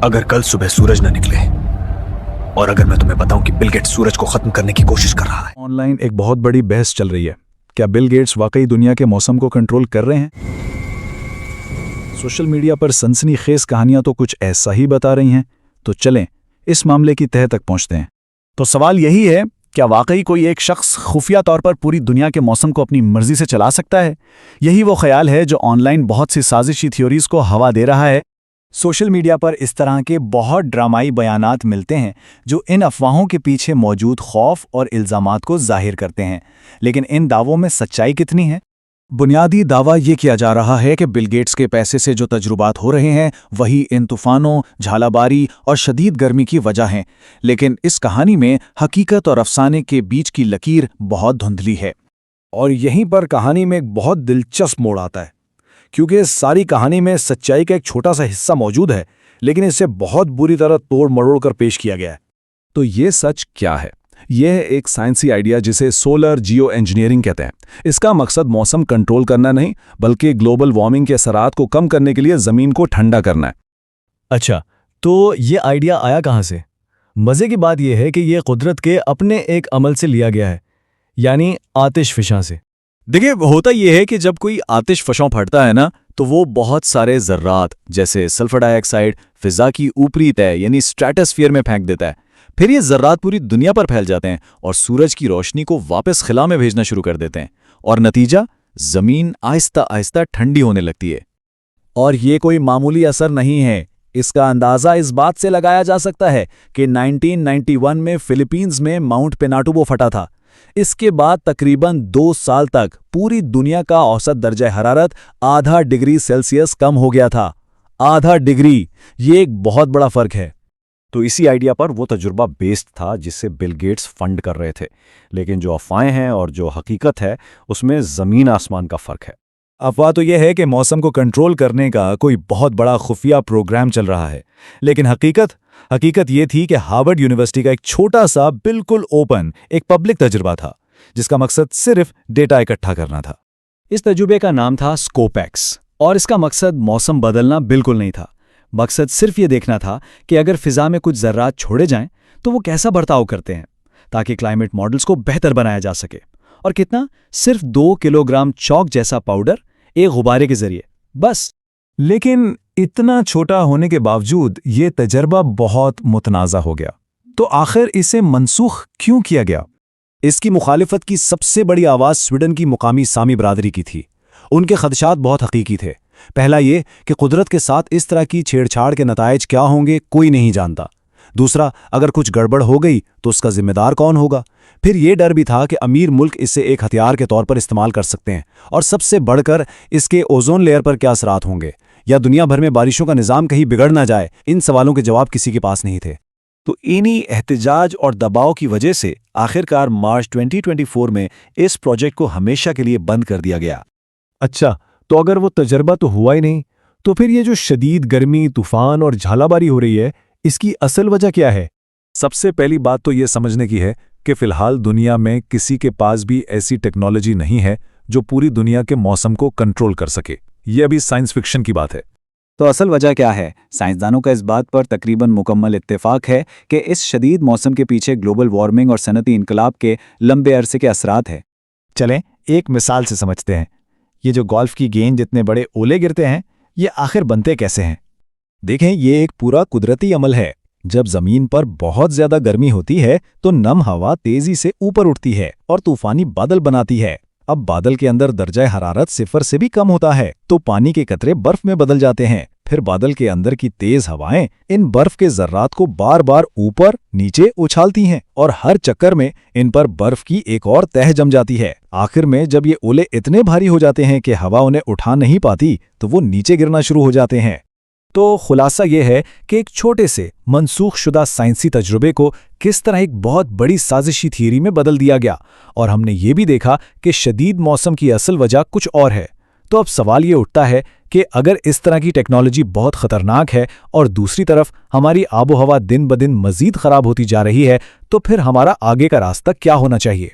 अगर कल सुबह सूरज न निकले और अगर मैं तुम्हें बताऊं कि बिल गेट्स सूरज को खत्म करने की कोशिश कर रहा है। ऑनलाइन एक बहुत बड़ी बहस चल रही है। क्या बिल गेट्स वाकई दुनिया के मौसम को कंट्रोल कर रहे हैं? सोशल मीडिया पर सनसनीखेज कहानियां तो कुछ ऐसा ही बता रही हैं। तो चलें इस मामले की तह तक पहुंचते हैं। तो सवाल यही है, क्या वाकई कोई एक शख्स खुफिया तौर पर पूरी दुनिया के मौसम को अपनी मर्जी से चला सकता है? यही वो ख्याल है जो ऑनलाइन बहुत सी साजिशी थ्योरीज को हवा दे रहा है। सोशल मीडिया पर इस तरह के बहुत ड्रामाई बयानात मिलते हैं जो इन अफवाहों के पीछे मौजूद खौफ और इल्ज़ामात को जाहिर करते हैं। लेकिन इन दावों में सच्चाई कितनी है? बुनियादी दावा ये किया जा रहा है कि बिल गेट्स के पैसे से जो तजुर्बात हो रहे हैं वही इन तूफानों, झालाबारी और शदीद गर्मी की वजह हैं। लेकिन इस कहानी में हकीकत और अफसाने के बीच की लकीर बहुत धुंधली है। और यहीं पर कहानी में एक बहुत दिलचस्प मोड़ आता है, क्योंकि इस सारी कहानी में सच्चाई का एक छोटा सा हिस्सा मौजूद है, लेकिन इसे बहुत बुरी तरह तोड़ मरोड़ कर पेश किया गया है। तो ये सच क्या है? यह है एक साइंसी आइडिया जिसे सोलर जियो इंजीनियरिंग कहते हैं। इसका मकसद मौसम कंट्रोल करना नहीं, बल्कि ग्लोबल वार्मिंग के असरात को कम करने के लिए ज़मीन को ठंडा करना है। अच्छा, तो ये आइडिया आया कहाँ से? मज़े की बात यह है कि यह कुदरत के अपने एक अमल से लिया गया है, यानी आतिश फिशां से। देखिए, होता यह है कि जब कोई आतिश फशां फटता है ना, तो वो बहुत सारे ज़र्रात जैसे सल्फर डाइऑक्साइड फ़िज़ा की ऊपरी तह यानी स्ट्रेटोस्फीयर में फेंक देता है। फिर ये ज़र्रात पूरी दुनिया पर फैल जाते हैं और सूरज की रोशनी को वापस खिला में भेजना शुरू कर देते हैं, और नतीजा ज़मीन आहिस्ता आहिस्ता ठंडी होने लगती है। और ये कोई मामूली असर नहीं है। इसका अंदाज़ा इस बात से लगाया जा सकता है कि 1991 में फिलीपींस में माउंट पिनाटुबो फटा था। इसके बाद तकरीबन 2 साल तक पूरी दुनिया का औसत दर्जा हरारत आधा डिग्री सेल्सियस कम हो गया था। आधा डिग्री, ये एक बहुत बड़ा फर्क है। तो इसी आइडिया पर वो तजुर्बा बेस्ड था जिससे बिल गेट्स फंड कर रहे थे। लेकिन जो अफवाहें हैं और जो हकीकत है, उसमें ज़मीन आसमान का फ़र्क है। अफवाह तो यह है कि मौसम को कंट्रोल करने का कोई बहुत बड़ा खुफिया प्रोग्राम चल रहा है, लेकिन हकीकत ये थी कि हार्वर्ड यूनिवर्सिटी का एक छोटा सा बिल्कुल ओपन एक पब्लिक तजुर्बा था जिसका मकसद सिर्फ डेटा इकट्ठा करना था। इस तजुर्बे का नाम था स्कोपेक्स, और इसका मकसद मौसम बदलना बिल्कुल नहीं था। मकसद सिर्फ ये देखना था कि अगर फिजा में कुछ ज़र्रात छोड़े जाएं तो वो कैसा बर्ताव करते हैं, ताकि क्लाइमेट मॉडल्स को बेहतर बनाया जा सके। और कितना? सिर्फ 2 किलोग्राम चौक जैसा पाउडर एक गुब्बारे के जरिए, बस। लेकिन इतना छोटा होने के बावजूद ये तजर्बा बहुत मुतनाज़ा हो गया। तो आखिर इसे मनसूख क्यों किया गया? इसकी मुखालिफत की सबसे बड़ी आवाज़ स्वीडन की मुकामी सामी बरादरी की थी। उनके खदशात बहुत हकीकी थे। पहला ये कि कुदरत के साथ इस तरह की छेड़छाड़ के नताइज क्या होंगे कोई नहीं जानता। दूसरा, अगर कुछ गड़बड़ हो गई तो उसका जिम्मेदार कौन होगा? फिर ये डर भी था कि अमीर मुल्क इसे एक हथियार के तौर पर इस्तेमाल कर सकते हैं, और सबसे बढ़कर इसके ओजोन लेयर पर क्या असरात होंगे, या दुनिया भर में बारिशों का निज़ाम कहीं बिगड़ ना जाए। इन सवालों के जवाब किसी के पास नहीं थे। तो इन्हीं एहतिजाज और दबाव की वजह से आखिरकार मार्च 2024 में इस प्रोजेक्ट को हमेशा के लिए बंद कर दिया गया। अच्छा, तो अगर वो तजर्बा तो हुआ ही नहीं, तो फिर ये जो शदीद गर्मी, तूफान और झालाबारी हो रही है, इसकी असल वजह क्या है? सबसे पहली बात तो ये समझने की है कि फिलहाल दुनिया में किसी के पास भी ऐसी टेक्नोलॉजी नहीं है जो पूरी दुनिया के मौसम को कंट्रोल कर सके। ये अभी साइंस फिक्शन की बात है। तो असल वजह क्या है? साइंसदानों का इस बात पर तकरीबन मुकम्मल इत्तेफाक है कि इस शदीद मौसम के पीछे ग्लोबल वार्मिंग और सनती इनकलाब के लंबे अरसे के असरात हैं। चलें एक मिसाल से समझते हैं। ये जो गोल्फ की गेंद जितने बड़े ओले गिरते हैं, ये आखिर बनते कैसे हैं? देखें, ये एक पूरा कुदरती अमल है। जब जमीन पर बहुत ज्यादा गर्मी होती है तो नम हवा तेजी से ऊपर उठती है और तूफानी बादल बनाती है। अब बादल के अंदर दर्जा हरारत 0 से भी कम होता है तो पानी के कतरे बर्फ में बदल जाते हैं। फिर बादल के अंदर की तेज हवाएं इन बर्फ के जर्रात को बार बार ऊपर नीचे उछालती हैं, और हर चक्कर में इन पर बर्फ की एक और तह जम जाती है। आखिर में जब ये ओले इतने भारी हो जाते हैं कि हवा उन्हें उठा नहीं पाती तो वो नीचे गिरना शुरू हो जाते हैं। तो खुलासा ये है कि एक छोटे से मनसूख शुदा साइंसी तजुर्बे को किस तरह एक बहुत बड़ी साजिशी थियरी में बदल दिया गया, और हमने ये भी देखा कि शदीद मौसम की असल वजह कुछ और है। तो अब सवाल ये उठता है कि अगर इस तरह की टेक्नोलॉजी बहुत खतरनाक है और दूसरी तरफ हमारी आबोहवा दिन ब दिन मजीद खराब होती जा रही है, तो फिर हमारा आगे का रास्ता क्या होना चाहिए?